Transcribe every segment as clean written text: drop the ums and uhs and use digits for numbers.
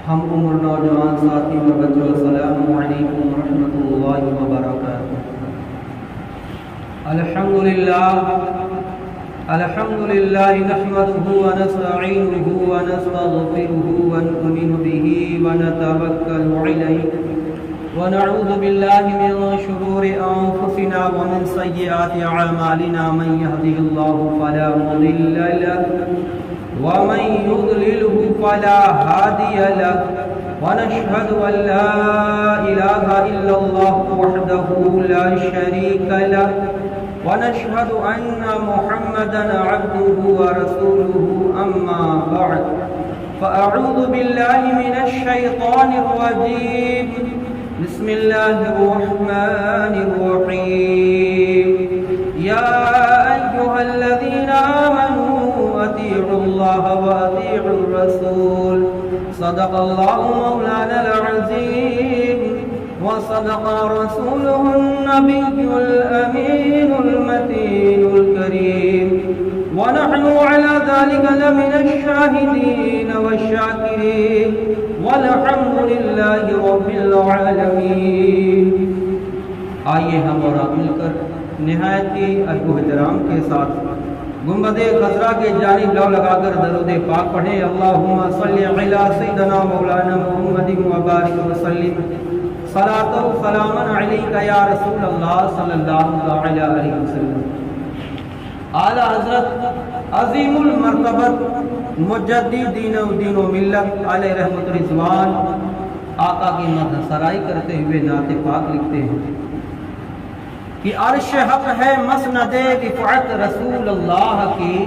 ہم عمر نوجوان ساتھی و بچوں السلام علیکم ورحمۃ اللہ وبرکاتہ۔ الحمد للہ نحمده ونستعینه ونستغفره ونؤمن به ونتوکل علیہ ونعوذ باللہ من شرور انفسنا ومن سیئات اعمالنا من يهده الله فلا مضل له ومن يضلله فلا هادي له ونشهد أن لا إله إلا الله وحده لا شريك له ونشهد أن محمدا عبده ورسوله أما بعد فأعوذ بالله من الشيطان الرجيم بسم الله الرحمن الرحيم يا أيها الذين آمنوا أطيعوا الله وأطيعوا الرسول صدق الله مولانا العظيم وصدق رسوله النبي الأمين المتين الكريم ونحن على ذلك لمن الشاهدين والشاكرين والحمد لله رب العالمين۔ آئیے ہم اور آپ مل کر نہایت ہی ادب و احترام کے ساتھ گنبد خضرا کے جانب لو لگا کر درود پاک پڑھیں۔ اللہم صلی علی سیدنا مولانا محمد وبارک وسلم صلاۃ و سلام علیک یا رسول اللہ صلی اللہ علیہ وسلم۔ اعلی حضرت عظیم المرتبت مجدد دین و ملت علیہ رحمت رضوان آقا کی مدح سرائی کرتے ہوئے نعت پاک لکھتے ہیں کہ عرش حق ہے مسند رفعت رسول اللہ کی،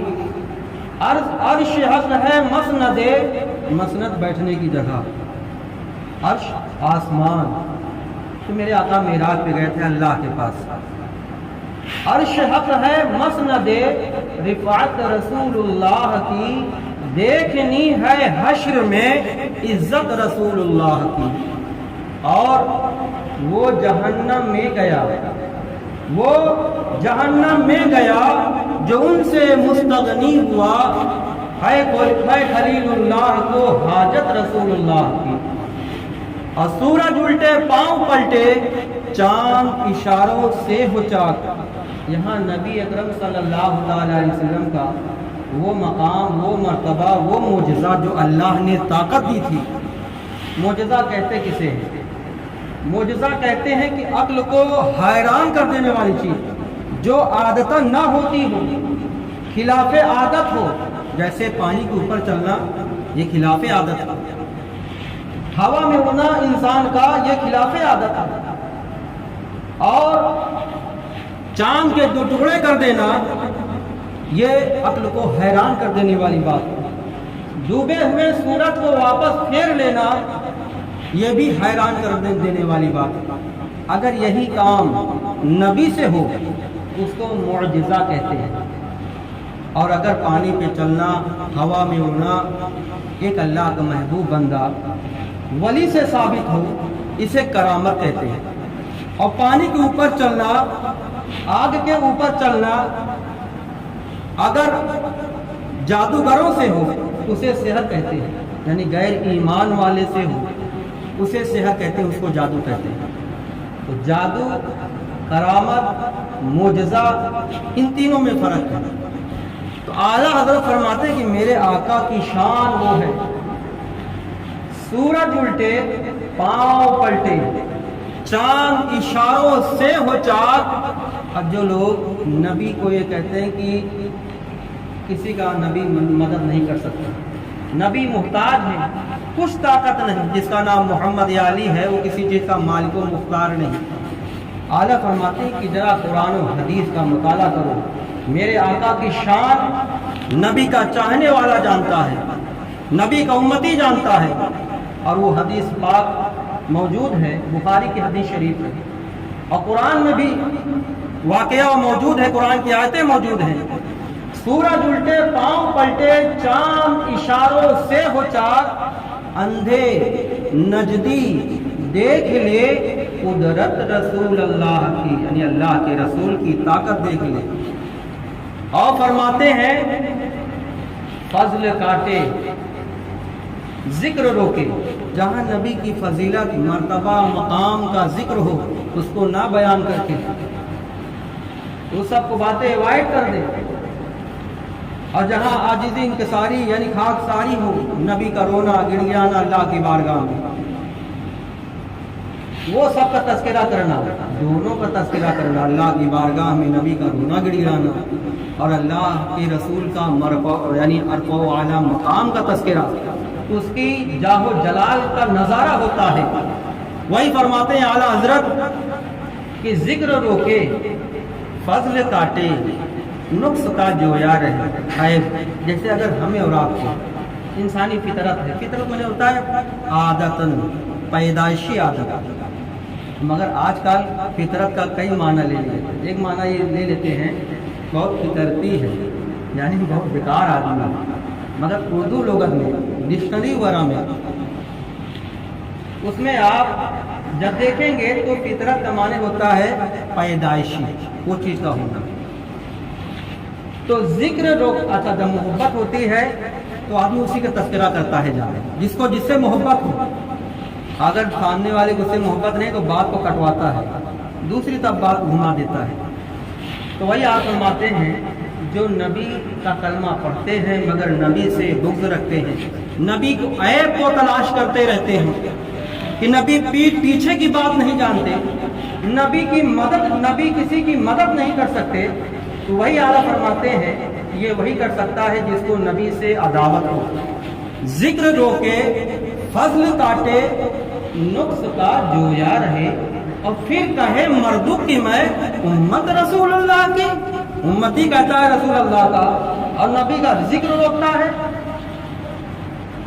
عرش حق ہے مسند بیٹھنے کی جگہ، عرش آسمان۔ تو میرے آقا معراج پہ گئے تھے اللہ کے پاس، عرش حق ہے مسند رفعت رسول اللہ کی، دیکھنی ہے حشر میں عزت رسول اللہ کی۔ اور وہ جہنم میں گیا جو ان سے مستغنی ہوا، ہے خلیل اللہ کو حاجت رسول اللہ کی۔ اور سورج الٹے پاؤں پلٹے، چاند اشاروں سے ہو چاک۔ یہاں نبی اکرم صلی اللہ علیہ وسلم کا وہ مقام، وہ مرتبہ، وہ معجزہ جو اللہ نے طاقت دی تھی۔ معجزہ کہتے کسے ہیں؟ معجزہ کہتے ہیں کہ عقل کو حیران کر دینے والی چیز جو عادتاً نہ ہوتی ہو، خلاف عادت ہو، جیسے پانی کے اوپر چلنا، یہ خلاف عادت ہے۔ ہوا میں اڑنا انسان کا یہ خلاف عادت ہے۔ اور چاند کے دو ٹکڑے کر دینا یہ عقل کو حیران کر دینے والی بات ہے۔ ڈوبے ہوئے سورج کو واپس پھیر لینا یہ بھی حیران کر دینے والی بات ہے۔ اگر یہی کام نبی سے ہو اس کو معجزہ کہتے ہیں۔ اور اگر پانی پہ چلنا، ہوا میں اڑنا، ایک اللہ کا محبوب بندہ ولی سے ثابت ہو اسے کرامت کہتے ہیں۔ اور پانی کے اوپر چلنا، آگ کے اوپر چلنا اگر جادوگروں سے ہو اسے سحر کہتے ہیں، یعنی غیر ایمان والے سے ہو اسے سحر کہتے ہیں، اس کو جادو کہتے ہیں۔ تو جادو، کرامت، معجزہ، ان تینوں میں فرق ہے۔ تو اعلیٰ حضرت فرماتے ہیں کہ میرے آقا کی شان وہ ہے، سورج الٹے پاؤں پلٹے، چاند اشاروں سے ہو چاک۔ اب جو لوگ نبی کو یہ کہتے ہیں کہ کسی کا نبی مدد نہیں کر سکتا، نبی محتاج ہے، کچھ طاقت نہیں، جس کا نام محمد یا علی ہے وہ کسی چیز کا مالک و مختار نہیں۔ اعلیٰ فرماتے ہیں کہ ذرا قرآن و حدیث کا مطالعہ کرو، میرے آقا کی شان نبی کا چاہنے والا جانتا ہے، نبی کا امتی جانتا ہے۔ اور وہ حدیث پاک موجود ہے، بخاری کی حدیث شریف ہے، اور قرآن میں بھی واقعہ موجود ہے، قرآن کی آیتیں موجود ہیں۔ سورج الٹے پاؤں پلٹے، چاند اشاروں سے ہو چاک، اندھے نجدی دیکھ لے قدرت رسول اللہ کی، یعنی اللہ کے رسول کی طاقت دیکھ لے۔ اور فرماتے ہیں فضل کاٹے ذکر روکے، جہاں نبی کی فضیلت، مرتبہ، مقام کا ذکر ہو اس کو نہ بیان کر کے وہ سب کو باتیں اوائڈ کر دے، اور جہاں عاجزی انکساری یعنی خاک ساری ہو، نبی کا رونا گڑگڑانا اللہ کی بارگاہ میں، وہ سب کا تذکرہ کرنا، دونوں کا تذکرہ کرنا، اللہ کی بارگاہ میں نبی کا رونا گڑگڑانا اور اللہ کے رسول کا مرفوع یعنی ارفع و اعلیٰ مقام کا تذکرہ، اس کی جاہ و جلال کا نظارہ ہوتا ہے۔ وہی فرماتے ہیں اعلیٰ حضرت کہ ذکر روکے، فضل کاٹے، نقص کا جویا رہے، عیب جیسے اگر ہمیں اور آپ کو انسانی فطرت ہے، فطرت میں ہوتا ہے عادتاً، پیدائشی عادت، مگر آج کل فطرت کا کئی معنی لے لیتے ہیں۔ ایک معنی یہ لے لیتے ہیں بہت فطرتی ہے یعنی بہت بیکار آدمی، مگر اردو لغت میں ڈکشنری وغیرہ میں اس میں آپ جب دیکھیں گے تو فطرت کا معنی ہوتا ہے پیدائشی، وہ چیز کا ہونا۔ تو ذکر اچھا جب محبت ہوتی ہے تو آدمی اسی کا تذکرہ کرتا ہے جا رہے، جس کو جس سے محبت ہو، اگر سامنے والے کو اس سے محبت نہیں تو بات کو کٹواتا ہے، دوسری طرف بات گھما دیتا ہے۔ تو وہی آپ فرماتے ہیں جو نبی کا کلمہ پڑھتے ہیں مگر نبی سے بغض رکھتے ہیں، نبی کو عیب کو تلاش کرتے رہتے ہیں کہ نبی پیٹھ پیچھے کی بات نہیں جانتے، نبی کی مدد، نبی کسی کی مدد نہیں کر سکتے، تو وہی اعلیٰ فرماتے ہیں یہ وہی کر سکتا ہے جس کو نبی سے عداوت ہو۔ ذکر روکے، فضل کاٹے، نقص کا جویا رہے، اور پھر کہے مردو کی میں امت رسول اللہ کی، امتی کہتا ہے رسول اللہ کا، اور نبی کا ذکر روکتا ہے۔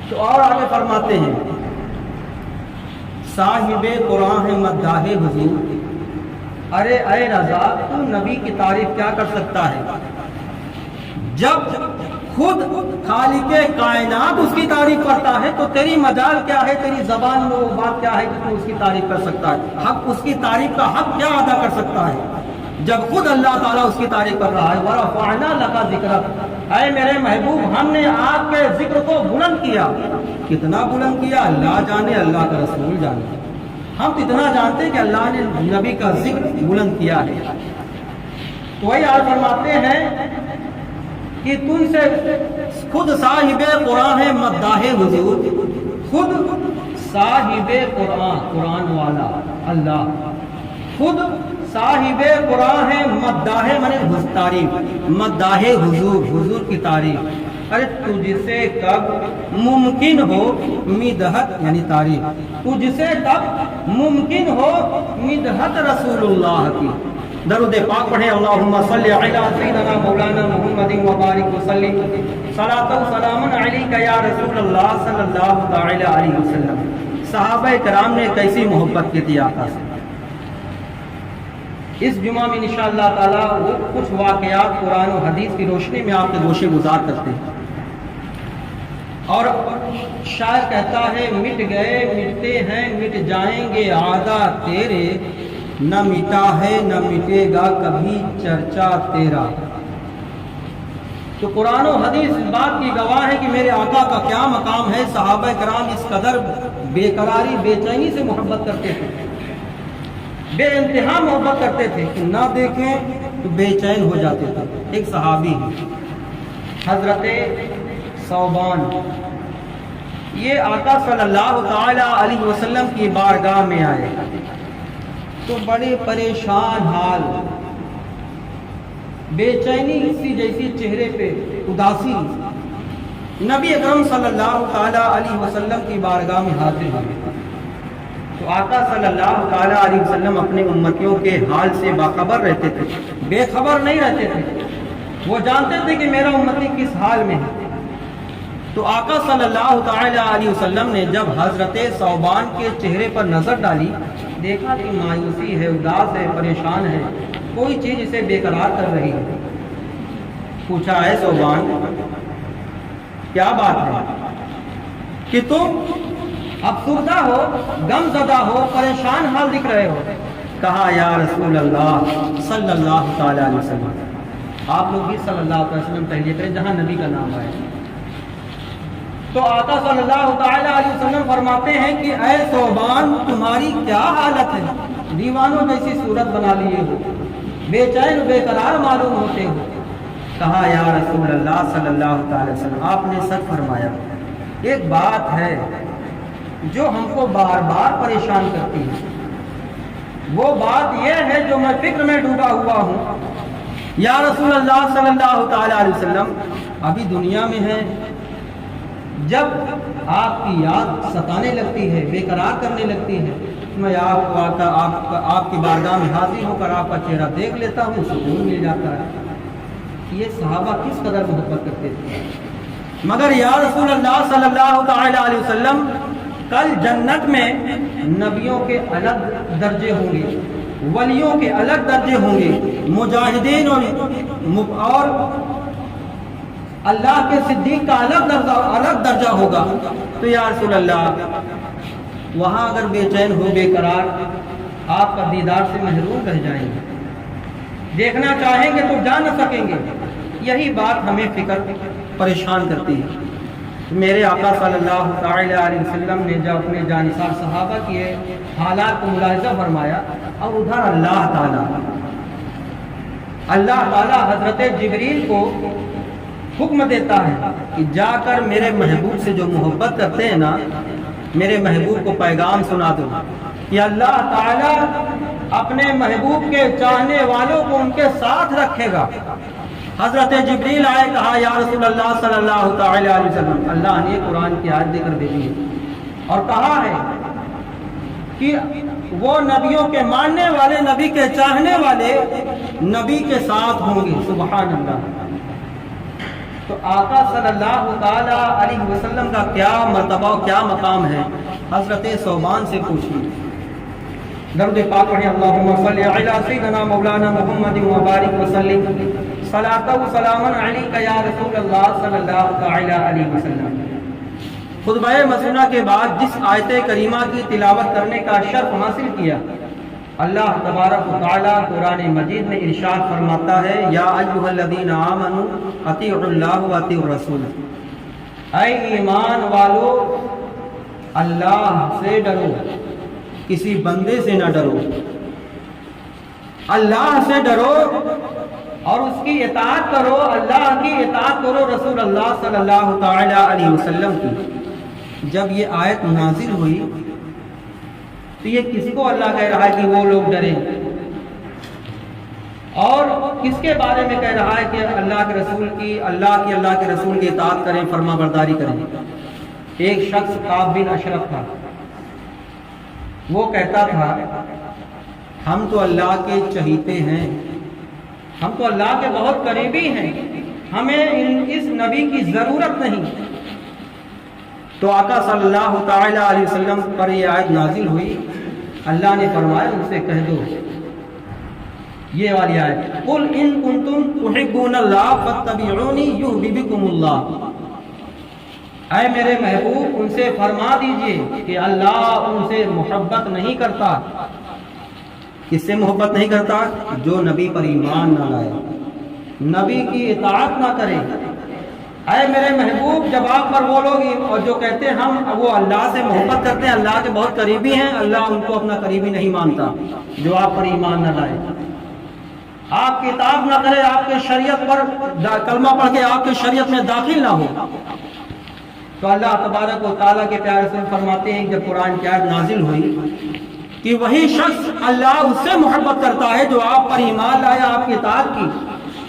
تو اور آگے فرماتے ہیں صاحب قرآن ہے مداح حضور، ارے اے رضا تو نبی کی تعریف کیا کر سکتا ہے جب خود خالق کائنات اس کی تعریف کرتا ہے، تو تیری مجال کیا ہے، تیری زبان میں وہ بات کیا ہے کہ تو اس کی تعریف کر سکتا ہے، حق اس کی تعریف کا حق کیا ادا کر سکتا ہے جب خود اللہ تعالیٰ اس کی تعریف کر رہا ہے۔ وَرَفَعْنَا لَكَ ذِكْرَكَ، اے میرے محبوب ہم نے آپ کے ذکر کو بلند کیا، کتنا بلند کیا اللہ جانے، اللہ کا رسول جانے، ہم اتنا جانتے ہیں کہ اللہ نے نبی کا ذکر بلند کیا ہے۔ تو وہی آپ فرماتے ہیں کہ تم سے خود صاحب قرآن ہے مداح حضور، خود صاحب قرآن، قرآن والا اللہ، خود صاحب قرآن ہے مداح منے تعریف، مداح حضور، حضور کی تعریف، ارے تجھ سے کب ممکن ہو مدحت یعنی تعریف، تجھ سے کب ممکن ہو مدحت رسول اللہ کی۔ درود پاک پڑھیں، اللہم صلی علی سیدنا مولانا محمد وبارک وسلم، صلاۃ و سلام علیک یا رسول اللہ صلی اللہ تعالی علیہ وسلم۔ صحابہ کرام نے کیسی محبت کی تھی آقا سے۔ اس جمعہ میں انشاءاللہ تعالی وہ کچھ واقعات قرآن و حدیث کی روشنی میں آپ کے گوشے گزار کرتے ہیں، اور شاعر کہتا ہے مٹ گئے مٹتے ہیں مٹ جائیں گے عادہ تیرے، نہ مٹا ہے نہ مٹے گا کبھی چرچا تیرا۔ تو قرآن و حدیث اس بات کی گواہ ہے کہ میرے آقا کا کیا مقام ہے۔ صحابہ کرام اس قدر بے قراری، بے چینی سے محبت کرتے تھے، بے انتہا محبت کرتے تھے کہ نہ دیکھیں تو بے چین ہو جاتے تھے۔ ایک صحابی حضرت ثوبان، یہ آقا صلی اللہ تعالی علیہ وسلم کی بارگاہ میں آئے تو بڑے پریشان حال، بے چینی سی جیسی چہرے پہ، اداسی، نبی اکرم صلی اللہ تعالی علیہ وسلم کی بارگاہ میں حاضر ہوئے۔ تو آقا صلی اللہ تعالی علیہ وسلم اپنے امتیوں کے حال سے باخبر رہتے تھے، بے خبر نہیں رہتے تھے، وہ جانتے تھے کہ میرا امتی کس حال میں ہے۔ تو آقا صلی اللہ تعالی علیہ وسلم نے جب حضرت ثوبان کے چہرے پر نظر ڈالی، دیکھا کہ مایوسی ہے، اداس ہے، پریشان ہے، کوئی چیز اسے بے قرار کر رہی ہے۔ پوچھا ہے ثوبان کیا بات ہے کہ تم افسردہ ہو، غم زدہ ہو، پریشان حال دکھ رہے ہو؟ کہا یا رسول اللہ صلی اللہ تعالی علیہ وسلم، آپ لوگ بھی صلی اللہ علیہ وسلم پہلے کریں جہاں نبی کا نام آئے۔ تو آقا صلی اللہ تعالی علیہ وسلم فرماتے ہیں کہ اے ثوبان تمہاری کیا حالت ہے، دیوانوں جیسی صورت بنا لیے ہو، بے چین بے قرار معلوم ہوتے ہو۔ کہا یا رسول اللہ صلی اللہ تعالی وسلم، آپ نے سچ فرمایا، ایک بات ہے جو ہم کو بار بار پریشان کرتی ہے، وہ بات یہ ہے جو میں فکر میں ڈوبا ہوا ہوں۔ یا رسول اللہ صلی اللہ تعالی علیہ وسلم، ابھی دنیا میں ہے، جب آپ کی یاد ستانے لگتی ہے، بے قرار کرنے لگتی ہے، میں آپ کی بارگاہ میں حاضر ہو کر آپ کا چہرہ دیکھ لیتا ہوں، سکون مل جاتا ہے۔ یہ صحابہ کس قدر محبت کرتے تھے۔ مگر یا رسول اللہ صلی اللہ تعالی علیہ وسلم، کل جنت میں نبیوں کے الگ درجے ہوں گے، ولیوں کے الگ درجے ہوں گے، مجاہدین اور اللہ کے صدیق کا الگ درجہ ہوگا۔ تو یا رسول اللہ، وہاں اگر بے چین ہو، بے قرار، آپ کا دیدار سے محروم رہ جائیں گے، دیکھنا چاہیں گے تو جا نہ سکیں گے۔ یہی بات ہمیں فکر پریشان کرتی ہے۔ میرے آقا صلی اللہ تعالی علیہ وسلم نے جب اپنے جانثار صحابہ کے حالات کو ملاحظہ فرمایا، اور ادھر اللہ تعالی حضرت جبریل کو حکم دیتا ہے کہ جا کر میرے محبوب سے جو محبت کرتے ہیں نا، میرے محبوب کو پیغام سنا دو کہ اللہ تعالی اپنے محبوب کے چاہنے والوں کو ان کے ساتھ رکھے گا۔ حضرت جبریل آئے، کہا یا رسول اللہ صلی اللہ تعالی علیہ وسلم، اللہ نے قرآن کی آیت دے کر بھیجی ہے اور کہا ہے کہ وہ نبیوں کے ماننے والے، نبی کے چاہنے والے نبی کے ساتھ ہوں گے۔ سبحان اللہ۔ تو آقا صلی اللہ تعالی علیہ وسلم کا کیا مرتبہ، کیا مقام ہے، حضرت ثوبان سے پوچھیے۔ درود پاک پڑھیں، اللہم صلی علی سیدنا مولانا محمد وبارک وسلم، صلاۃ و سلام علیک یا رسول اللہ صلی اللہ تعالی علیہ وسلم۔ خطبہ مسنونہ کے بعد جس آیت کریمہ کی تلاوت کرنے کا شرف حاصل کیا، اللہ تبارک و تعالی قرآن مجید میں ارشاد فرماتا ہے، یا ایھا الذین آمنوا اطیعوا اللہ و اطیعوا الرسول، اے ایمان والو اللہ سے ڈرو، کسی بندے سے نہ ڈرو، اللہ سے ڈرو اور اس کی اطاعت کرو، اللہ کی اطاعت کرو، رسول اللہ صلی اللہ تعالی علیہ وسلم کی۔ جب یہ آیت نازل ہوئی تو یہ کس کو اللہ کہہ رہا ہے کہ وہ لوگ ڈریں، اور کس کے بارے میں کہہ رہا ہے کہ اللہ کے رسول کی اطاعت کریں، فرما برداری کریں؟ ایک شخص کعب بن اشرف تھا، وہ کہتا تھا ہم تو اللہ کے چہیتے ہیں، ہم تو اللہ کے بہت قریبی ہیں، ہمیں اس نبی کی ضرورت نہیں۔ تو آقا صلی اللہ تعالی علیہ وسلم پر یہ آیت نازل ہوئی، اللہ نے فرمایا ان سے کہہ دو، یہ والی آیت، قل ان کنتم تحبون اللہ فاتبعونی یحببکم اللہ، اے میرے محبوب ان سے فرما دیجئے کہ اللہ ان سے محبت نہیں کرتا۔ کس سے محبت نہیں کرتا؟ جو نبی پر ایمان نہ لائے، نبی کی اطاعت نہ کرے۔ اے میرے محبوب، جب آپ پر وہ لوگ اور جو کہتے ہیں ہم وہ اللہ سے محبت کرتے ہیں، اللہ کے بہت قریبی ہیں، اللہ ان کو اپنا قریبی نہیں مانتا، جو آپ پر ایمان نہ لائے، آپ کی اطاعت نہ کرے، آپ کے شریعت پر کلمہ پڑھ کے آپ کے شریعت میں داخل نہ ہو۔ تو اللہ تبارک و تعالیٰ کے پیارے رسول فرماتے ہیں جب قرآن کی آیت نازل ہوئی کہ وہی شخص اللہ اس سے محبت کرتا ہے جو آپ پر ایمان لایا، آپ کی اطاعت کی،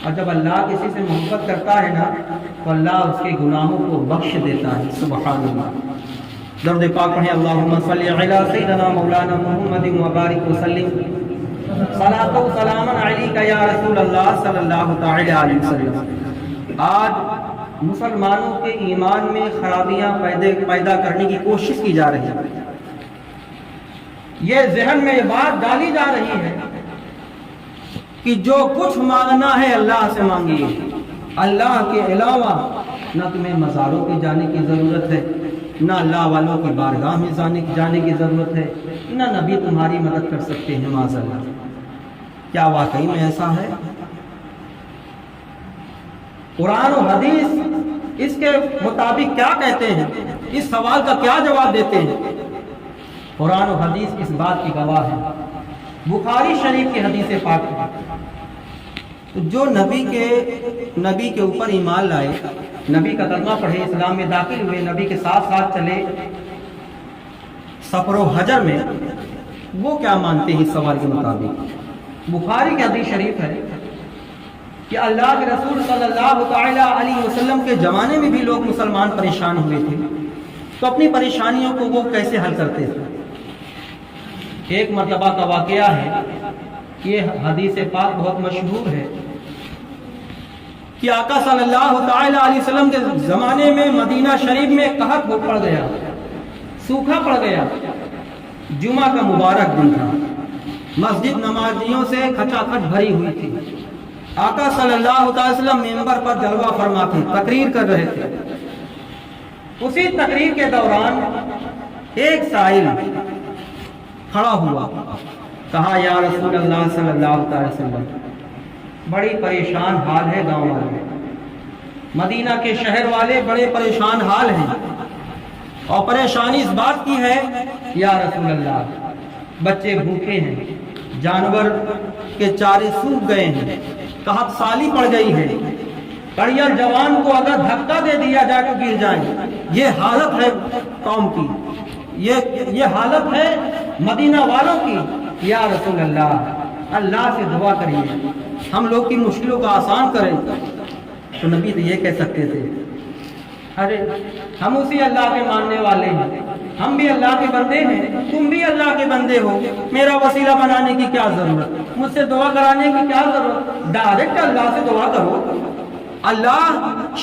اور جب اللہ کسی سے محبت کرتا ہے نا تو اللہ اس کے گناہوں کو بخش دیتا ہے۔ سبحان اللہ۔ درود پاک پڑھیں، اللہم صلی علی سیدنا مولانا محمد وبارک وسلم، صلاۃ و سلام علیک یا رسول اللہ صلی اللہ تعالی علیہ وسلم۔ آج مسلمانوں کے ایمان میں خرابیاں پیدا کرنے کی کوشش کی جا رہی ہے، یہ ذہن میں یہ بات ڈالی جا رہی ہے کہ جو کچھ مانگنا ہے اللہ سے مانگیے، اللہ کے علاوہ نہ تمہیں مزاروں پہ جانے کی ضرورت ہے، نہ اللہ والوں کی بارگاہ میں جانے کی ضرورت ہے، نہ نبی تمہاری مدد کر سکتے ہیں معاذ اللہ۔ کیا واقعی میں ایسا ہے؟ قرآن و حدیث اس کے مطابق کیا کہتے ہیں، اس سوال کا کیا جواب دیتے ہیں؟ قرآن و حدیث اس بات کی گواہ ہے، بخاری شریف کی حدیث پاک ہے۔ جو نبی کے اوپر ایمان لائے، نبی کا کلمہ پڑھے، اسلام میں داخل ہوئے، نبی کے ساتھ ساتھ چلے سفر و حجر میں، وہ کیا مانتے ہیں اس سوال کے مطابق؟ بخاری کی حدیث شریف ہے کہ اللہ کے رسول صلی اللہ تعالی علیہ وسلم کے زمانے میں بھی لوگ مسلمان پریشان ہوئے تھے، تو اپنی پریشانیوں کو وہ کیسے حل کرتے تھے؟ ایک مرتبہ کا واقعہ ہے، یہ حدیث پاک بہت مشہور ہے کہ آقا صلی اللہ تعالی علیہ وسلم کے زمانے میں مدینہ شریف میں قحط پڑ گیا، سوکھا پڑ گیا۔ جمعہ کا مبارک دن تھا، مسجد نمازیوں سے کھچا کھچ بھری ہوئی تھی۔ آقا صلی اللہ تعالی وسلم منبر پر جلوہ فرما تھے، تقریر کر رہے تھے۔ اسی تقریر کے دوران ایک سائل کھڑا ہوا، کہا یا رسول اللہ صلی اللہ علیہ وسلم، بڑی پریشان حال ہے گاؤں والے، مدینہ کے شہر والے بڑے پریشان حال ہیں، اور پریشانی اس بات کی ہے یا رسول اللہ، بچے بھوکے ہیں، جانور کے چارے سوکھ گئے ہیں، قحط سالی پڑ گئی ہے، کڑیاں جوان کو اگر دھکا دے دیا جائے تو گر جائیں، یہ حالت ہے قوم کی، یہ حالت ہے مدینہ والوں کی۔ یا رسول اللہ، اللہ سے دعا کریے ہم لوگ کی مشکلوں کو آسان کریں۔ تو نبی تو یہ کہہ سکتے تھے، ارے ہم اسی اللہ کے ماننے والے ہیں، ہم بھی اللہ کے بندے ہیں، تم بھی اللہ کے بندے ہو، میرا وسیلہ بنانے کی کیا ضرورت، مجھ سے دعا کرانے کی کیا ضرورت، ڈائریکٹ اللہ سے دعا کرو، اللہ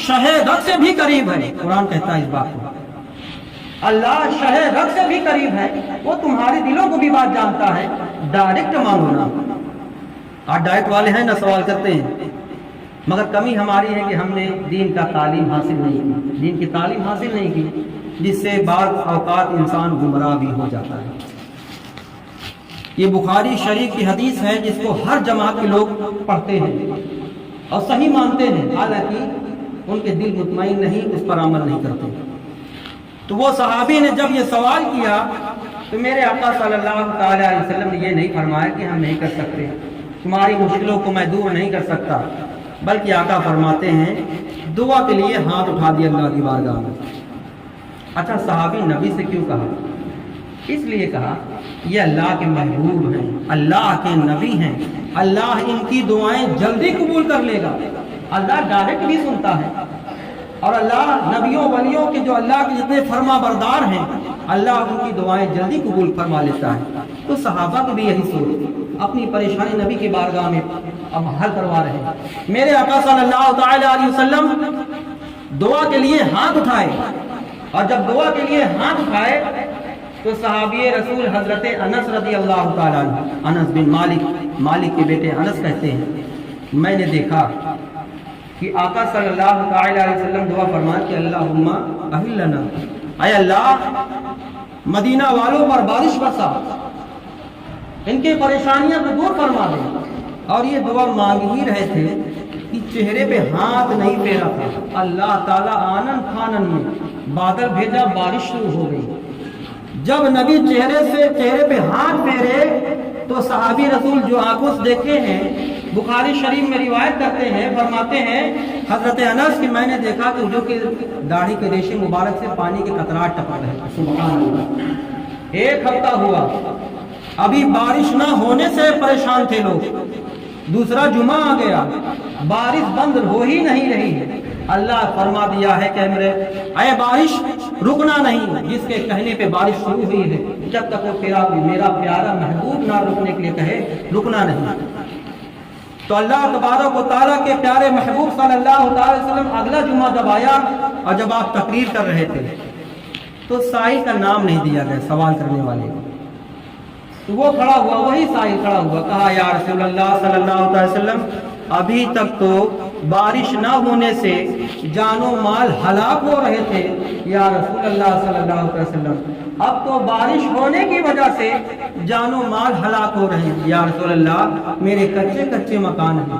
شہ رگ سے بھی قریب ہے۔ قرآن کہتا ہے اس بات کو، اللہ شہ رگ سے بھی قریب ہے، وہ تمہارے دلوں کو بھی بات جانتا ہے، ڈائریکٹ مانگو نا۔ آج ڈائریکٹ والے ہیں نہ سوال کرتے ہیں، مگر کمی ہماری ہے کہ ہم نے دین کا تعلیم حاصل نہیں کی، دین کی تعلیم حاصل نہیں کی، جس سے بعض اوقات انسان گمراہ بھی ہو جاتا ہے۔ یہ بخاری شریف کی حدیث ہے جس کو ہر جماعت کے لوگ پڑھتے ہیں اور صحیح مانتے ہیں، حالانکہ ان کے دل مطمئن نہیں، اس پر عمل نہیں کرتے۔ تو وہ صحابی نے جب یہ سوال کیا تو میرے آقا صلی اللہ تعالی علیہ وسلم نے یہ نہیں فرمایا کہ ہم نہیں کر سکتے، تمہاری مشکلوں کو میں دور نہیں کر سکتا، بلکہ آقا فرماتے ہیں دعا کے لیے ہاتھ اٹھا دیا اللہ کی بارگاہ میں۔ اچھا صحابی نبی سے کیوں کہا؟ اس لیے کہا یہ اللہ کے محبوب ہیں، اللہ کے نبی ہیں، اللہ ان کی دعائیں جلدی قبول کر لے گا۔ اللہ ڈائریکٹ بھی سنتا ہے، اور اللہ نبیوں ولیوں کے جو اللہ کے جتنے فرما بردار ہیں، اللہ ان کی دعائیں جلدی قبول فرما لیتا ہے۔ تو صحابہ کو بھی یہی سوچ، اپنی پریشانی نبی کی بارگاہ میں اب حل کروا رہے ہیں۔ میرے آقا صلی اللہ تعالی علیہ وسلم دعا کے لیے ہاتھ اٹھائے، اور جب دعا کے لیے ہاتھ اٹھائے تو صحابی رسول حضرت انس رضی اللہ تعالی عنہ، انس بن مالک کے بیٹے انس کہتے ہیں، میں نے دیکھا کہ آقا صلی اللہ تعالی علیہ وسلم دعا فرمائے کہ اللہم اہل لنا، اے اللہ مدینہ والوں پر بارش برسا، ان کے پریشانیاں کو دور فرما دے۔ اور یہ دعا مانگ ہی رہے تھے کہ چہرے پہ ہاتھ نہیں پھیرا تھا، اللہ تعالیٰ آنن فانن میں بادل بھیجا، بارش شروع ہو گئی۔ جب نبی چہرے پہ ہاتھ پھیرے تو صحابی رسول جو آنکھوں سے دیکھتے ہیں، بخاری شریف میں روایت کرتے ہیں، فرماتے ہیں حضرت انس کہ میں نے دیکھا کہ جو کہ داڑھی کے ریشے مبارک سے پانی کے قطرات ٹپک رہے، سبحان اللہ۔ ایک ہفتہ ہوا، ابھی بارش نہ ہونے سے پریشان تھے لوگ، دوسرا جمعہ آ گیا، بارش بند ہو ہی نہیں رہی ہے۔ اللہ فرما دیا ہے کہ اے بارش رکنا نہیں، جس کے کہنے پہ بارش شروع ہوئی ہے، جب تک وہ میرا پیارا محبوب نہ رکنے کے لیے کہے، رکنا نہیں۔ تو اللہ تبارک و تعالیٰ کے پیارے محبوب صلی اللہ تعالی وسلم اگلا جمعہ جب آیا اور جب آپ تقریر کر رہے تھے تو سائل کا نام نہیں دیا گیا، سوال کرنے والے کو۔ تو وہ کھڑا ہوا، وہی سائل کھڑا ہوا، کہا یا رسول اللہ صلی اللہ علیہ وسلم ابھی تک تو بارش نہ ہونے سے جان و مال ہلاک ہو رہے تھے، یا رسول اللہ صلی اللہ علیہ وسلم اب تو بارش ہونے کی وجہ سے جان و مال ہلاک ہو رہے ہیں، یا رسول اللہ میرے کچے مکان ہیں،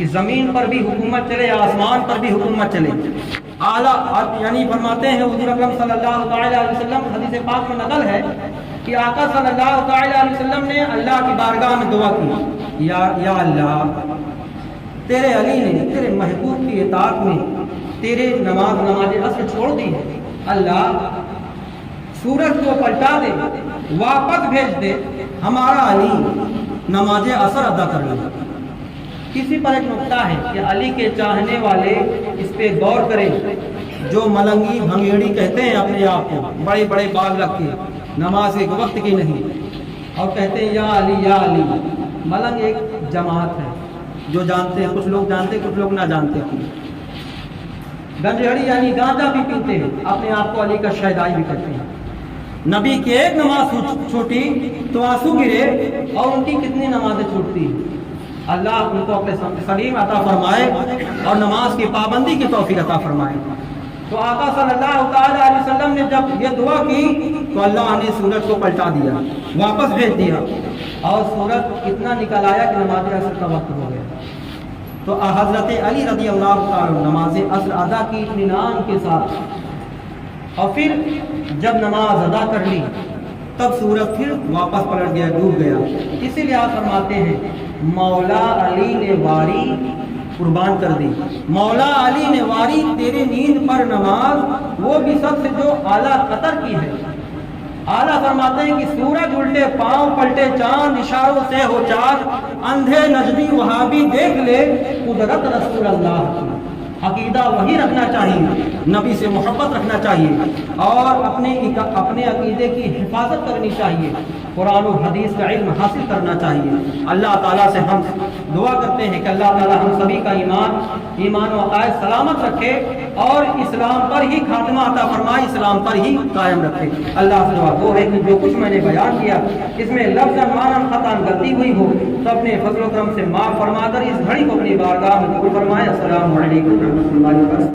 کہ زمین پر بھی حکومت چلے، آسمان پر بھی حکومت چلے۔ اعلیٰ یعنی فرماتے ہیں حضور اکرم صلی اللہ تعالیٰ علیہ وسلم، حدیث پاک میں نقل ہے کہ آقا صلی اللہ تعالیٰ علیہ وسلم نے اللہ کی بارگاہ میں دعا کی، یا اللہ، تیرے علی نے تیرے محبوب کی اطاعت میں تیرے نماز عصر چھوڑ دی ہے، اللہ سورج کو پلٹا دے، واپس بھیج دے، ہمارا علی نماز عصر ادا کر لے۔ کسی پر ایک نقطہ ہے کہ علی کے چاہنے والے اس پہ غور کریں، جو ملنگی بھنگیڑی کہتے ہیں اپنے آپ کو، بڑے بڑے بال رکھ کے، نماز ایک وقت کی نہیں، اور کہتے ہیں یا علی یا علی۔ ملنگ ایک جماعت ہے جو جانتے ہیں، کچھ لوگ جانتے ہیں، کچھ لوگ نہ جانتے ہیں۔ گنجہڑی یعنی گانجا بھی پیتے ہیں، اپنے آپ کو علی کا شہدائی بھی کرتے ہیں۔ نبی کی ایک نماز چھوٹی تو آنسو گرے، اور ان کی کتنی نمازیں چھوٹتی ہیں۔ اللہ ان کو اپنے سلیم عطا فرمائے اور نماز کی پابندی کی توفیق عطا فرمائے۔ تو آقا صلی اللہ تعالیٰ علیہ وسلم نے جب یہ دعا کی تو اللہ نے سورج کو پلٹا دیا، واپس بھیج دیا، اور سورج اتنا نکل آیا کہ نماز عصر کا وقت ہو گیا۔ تو حضرت علی رضی اللہ تعالیٰ نماز عصر ادا کی اطمینان کے ساتھ، اور پھر جب نماز ادا کر لی تب سورج پھر واپس پلٹ گیا، ڈوب گیا۔ اسی لیے آپ فرماتے ہیں مولا علی نے واری قربان کر دی، مولا علی نے واری تیری نیند پر نماز، وہ بھی سب سے جو اعلیٰ قطر کی ہے۔ اعلیٰ فرماتے ہیں کہ سورج الٹے پاؤں پلٹے چاند، اشاروں سے ہو چار، اندھے نجدی وہابی دیکھ لے قدرت رسول اللہ کی۔ عقیدہ وہی رکھنا چاہیے، نبی سے محبت رکھنا چاہیے، اور اپنے عقیدے کی حفاظت کرنی چاہیے، قرآن و حدیث کا علم حاصل کرنا چاہیے۔ اللہ تعالیٰ سے ہم دعا کرتے ہیں کہ اللہ تعالیٰ ہم سبھی کا ایمان و عقائد سلامت رکھے، اور اسلام پر ہی خاتمہ عطا فرمائے، اسلام پر ہی قائم رکھے۔ اللہ سے دعا وہ ہے کہ جو کچھ میں نے بیان کیا اس میں لفظ معنی خطا غلطی ہوئی ہو تو اپنے فضل و کرم سے معاف فرما کر اس گھڑی کو اپنی بارگاہ میں قبول فرمائے۔ السلام علیکم ورحمۃ اللہ وبرکاتہ۔